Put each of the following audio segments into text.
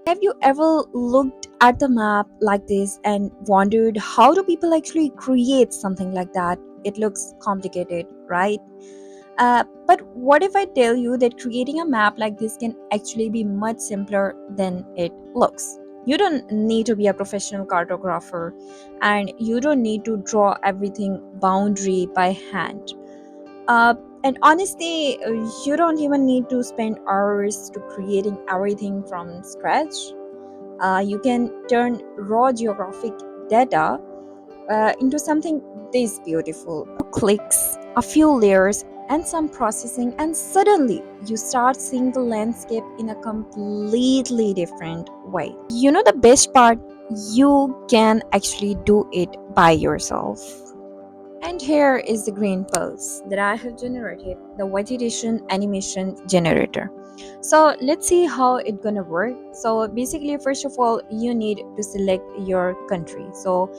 Have you ever looked at the map like this and wondered how do people actually create something like that? It looks complicated, right? But what if I tell you that creating a map like this can actually be much simpler than it looks? You don't need to be a professional cartographer, and you don't need to draw everything boundary by hand. Uh, and honestly, you don't even need to spend hours to creating everything from scratch. You can turn raw geographic data into something this beautiful. Clicks, a few layers, and some processing, and suddenly you start seeing the landscape in a completely different way. You know the best part? You can actually do it by yourself. And here is the green pulse that I have generated, the vegetation animation generator. So let's see how it's gonna work. So basically, first of all, you need to select your country. So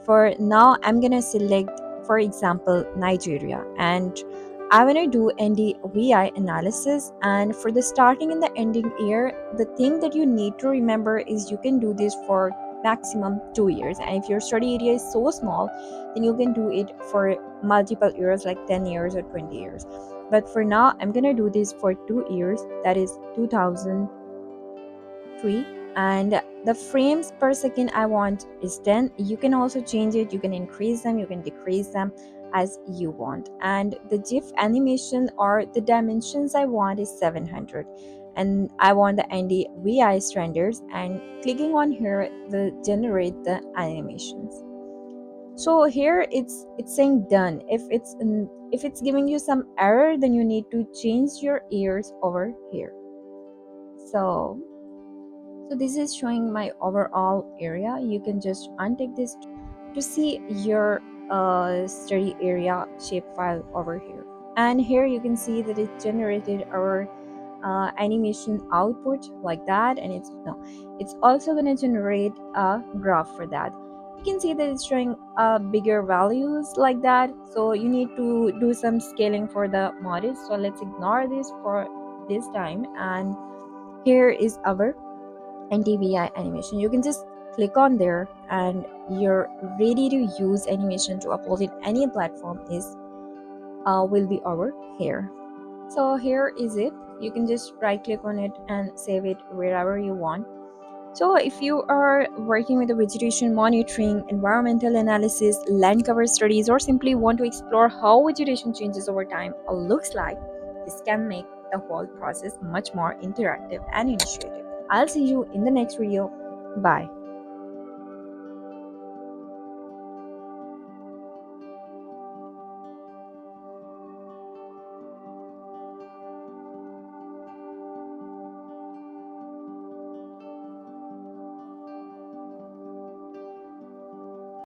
for now, I'm gonna select, for example, Nigeria, and I wanna do NDVI analysis. And for the starting and the ending year, the thing that you need to remember is you can do this for maximum 2 years. And if your study area is so small, then you can do it for multiple years, like 10 years or 20 years. But for now, I'm gonna do this for 2 years, that is 2003. And the frames per second I want is 10. You can also change it, you can increase them, you can decrease them as you want. And the GIF animation or the dimensions I want is 700, and I want the NDVI standards, and clicking on here will generate the animations. So here it's saying done. If it's giving you some error, then you need to change your ears over here. So this is showing my overall area. You can just untick this to see your study area shapefile over here. And here you can see that it generated our animation output like that, and it's no, it's also going to generate a graph for that. You can see that it's showing bigger values like that, so you need to do some scaling for the models. So let's ignore this for this time, and here is our NDVI animation. You can just click on there and you're ready to use animation to upload in any platform is will be over here. So here is it. You can just right click on it and save it wherever you want. So if you are working with the vegetation monitoring, environmental analysis, land cover studies, or simply want to explore how vegetation changes over time or looks like, this can make the whole process much more interactive and initiative. I'll see you in the next video. Bye.